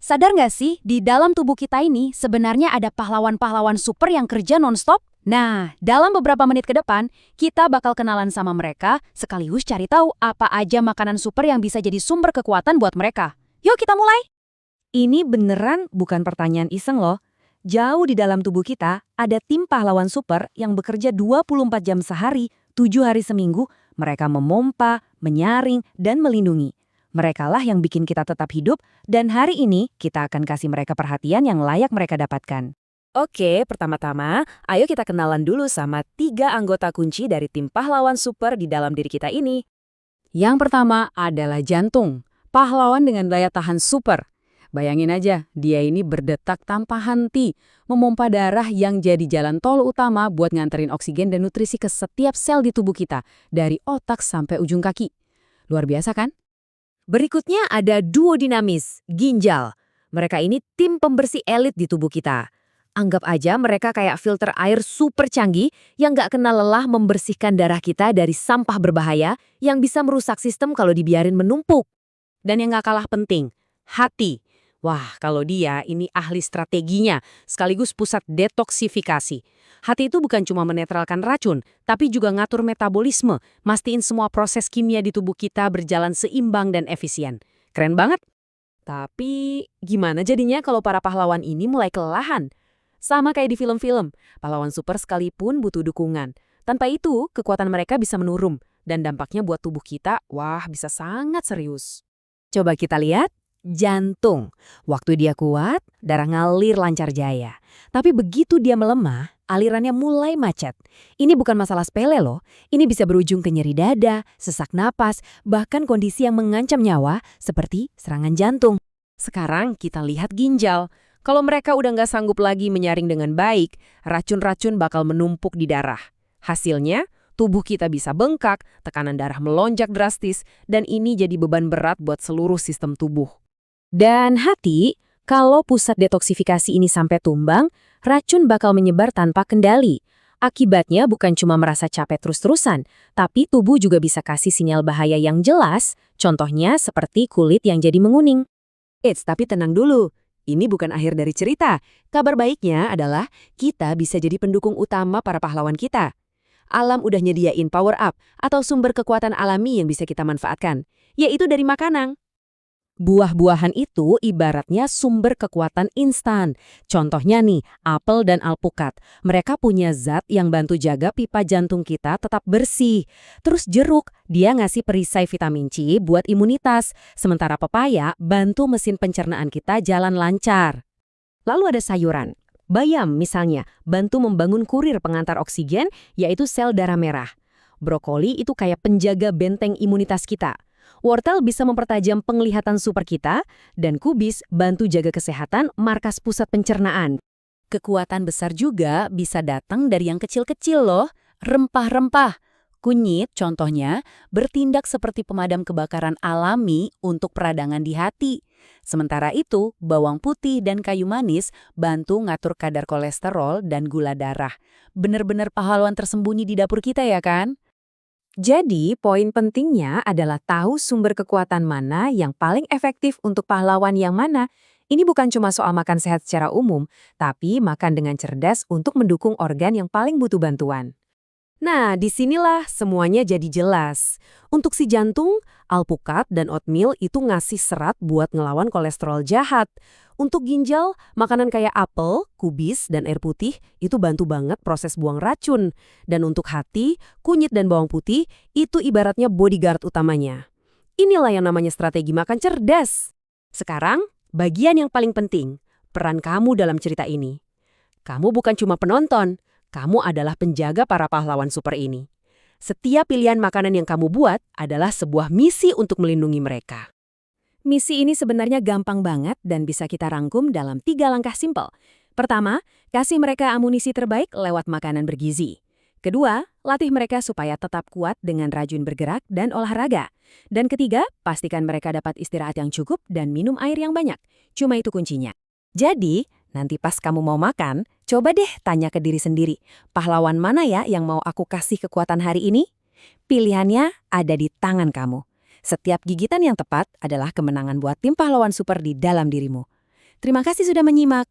Sadar nggak sih, di dalam tubuh kita ini sebenarnya ada pahlawan-pahlawan super yang kerja nonstop? Nah, dalam beberapa menit ke depan, kita bakal kenalan sama mereka, sekaligus cari tahu apa aja makanan super yang bisa jadi sumber kekuatan buat mereka. Yuk kita mulai! Ini beneran bukan pertanyaan iseng loh. Jauh di dalam tubuh kita, ada tim pahlawan super yang bekerja 24 jam sehari, 7 hari seminggu. Mereka memompa, menyaring, dan melindungi. Merekalah yang bikin kita tetap hidup, dan hari ini kita akan kasih mereka perhatian yang layak mereka dapatkan. Oke, pertama-tama, ayo kita kenalan dulu sama 3 anggota kunci dari tim pahlawan super di dalam diri kita ini. Yang pertama adalah jantung, pahlawan dengan daya tahan super. Bayangin aja, dia ini berdetak tanpa henti, memompa darah yang jadi jalan tol utama buat nganterin oksigen dan nutrisi ke setiap sel di tubuh kita, dari otak sampai ujung kaki. Luar biasa kan? Berikutnya ada duo dinamis, ginjal. Mereka ini tim pembersih elit di tubuh kita. Anggap aja mereka kayak filter air super canggih yang nggak kenal lelah membersihkan darah kita dari sampah berbahaya yang bisa merusak sistem kalau dibiarin menumpuk. Dan yang nggak kalah penting, hati. Wah, kalau dia ini ahli strateginya, sekaligus pusat detoksifikasi. Hati itu bukan cuma menetralkan racun, tapi juga ngatur metabolisme, mastiin semua proses kimia di tubuh kita berjalan seimbang dan efisien. Keren banget. Tapi, gimana jadinya kalau para pahlawan ini mulai kelelahan? Sama kayak di film-film, pahlawan super sekalipun butuh dukungan. Tanpa itu, kekuatan mereka bisa menurun, dan dampaknya buat tubuh kita, wah bisa sangat serius. Coba kita lihat. Jantung. Waktu dia kuat, darah ngalir lancar jaya. Tapi begitu dia melemah, alirannya mulai macet. Ini bukan masalah sepele loh. Ini bisa berujung ke nyeri dada, sesak napas, bahkan kondisi yang mengancam nyawa seperti serangan jantung. Sekarang kita lihat ginjal. Kalau mereka udah nggak sanggup lagi menyaring dengan baik, racun-racun bakal menumpuk di darah. Hasilnya, tubuh kita bisa bengkak, tekanan darah melonjak drastis, dan ini jadi beban berat buat seluruh sistem tubuh. Dan hati, kalau pusat detoksifikasi ini sampai tumbang, racun bakal menyebar tanpa kendali. Akibatnya bukan cuma merasa capek terus-terusan, tapi tubuh juga bisa kasih sinyal bahaya yang jelas, contohnya seperti kulit yang jadi menguning. Tapi tenang dulu. Ini bukan akhir dari cerita. Kabar baiknya adalah kita bisa jadi pendukung utama para pahlawan kita. Alam udah nyediain power up atau sumber kekuatan alami yang bisa kita manfaatkan, yaitu dari makanan. Buah-buahan itu ibaratnya sumber kekuatan instan. Contohnya nih, apel dan alpukat. Mereka punya zat yang bantu jaga pipa jantung kita tetap bersih. Terus jeruk, dia ngasih perisai vitamin C buat imunitas. Sementara pepaya bantu mesin pencernaan kita jalan lancar. Lalu ada sayuran. Bayam misalnya, bantu membangun kurir pengantar oksigen, yaitu sel darah merah. Brokoli itu kayak penjaga benteng imunitas kita. Wortel bisa mempertajam penglihatan super kita, dan kubis bantu jaga kesehatan markas pusat pencernaan. Kekuatan besar juga bisa datang dari yang kecil-kecil loh, rempah-rempah. Kunyit, contohnya, bertindak seperti pemadam kebakaran alami untuk peradangan di hati. Sementara itu, bawang putih dan kayu manis bantu ngatur kadar kolesterol dan gula darah. Bener-bener pahlawan tersembunyi di dapur kita ya kan? Jadi, poin pentingnya adalah tahu sumber kekuatan mana yang paling efektif untuk pahlawan yang mana. Ini bukan cuma soal makan sehat secara umum, tapi makan dengan cerdas untuk mendukung organ yang paling butuh bantuan. Nah, disinilah semuanya jadi jelas. Untuk si jantung, alpukat dan oatmeal itu ngasih serat buat ngelawan kolesterol jahat. Untuk ginjal, makanan kayak apel, kubis, dan air putih itu bantu banget proses buang racun. Dan untuk hati, kunyit dan bawang putih itu ibaratnya bodyguard utamanya. Inilah yang namanya strategi makan cerdas. Sekarang, bagian yang paling penting, peran kamu dalam cerita ini. Kamu bukan cuma penonton. Kamu adalah penjaga para pahlawan super ini. Setiap pilihan makanan yang kamu buat adalah sebuah misi untuk melindungi mereka. Misi ini sebenarnya gampang banget dan bisa kita rangkum dalam 3 langkah simpel. Pertama, kasih mereka amunisi terbaik lewat makanan bergizi. Kedua, latih mereka supaya tetap kuat dengan rajin bergerak dan olahraga. Dan ketiga, pastikan mereka dapat istirahat yang cukup dan minum air yang banyak. Cuma itu kuncinya. Jadi, nanti pas kamu mau makan, coba deh tanya ke diri sendiri, pahlawan mana ya yang mau aku kasih kekuatan hari ini? Pilihannya ada di tangan kamu. Setiap gigitan yang tepat adalah kemenangan buat tim pahlawan super di dalam dirimu. Terima kasih sudah menyimak.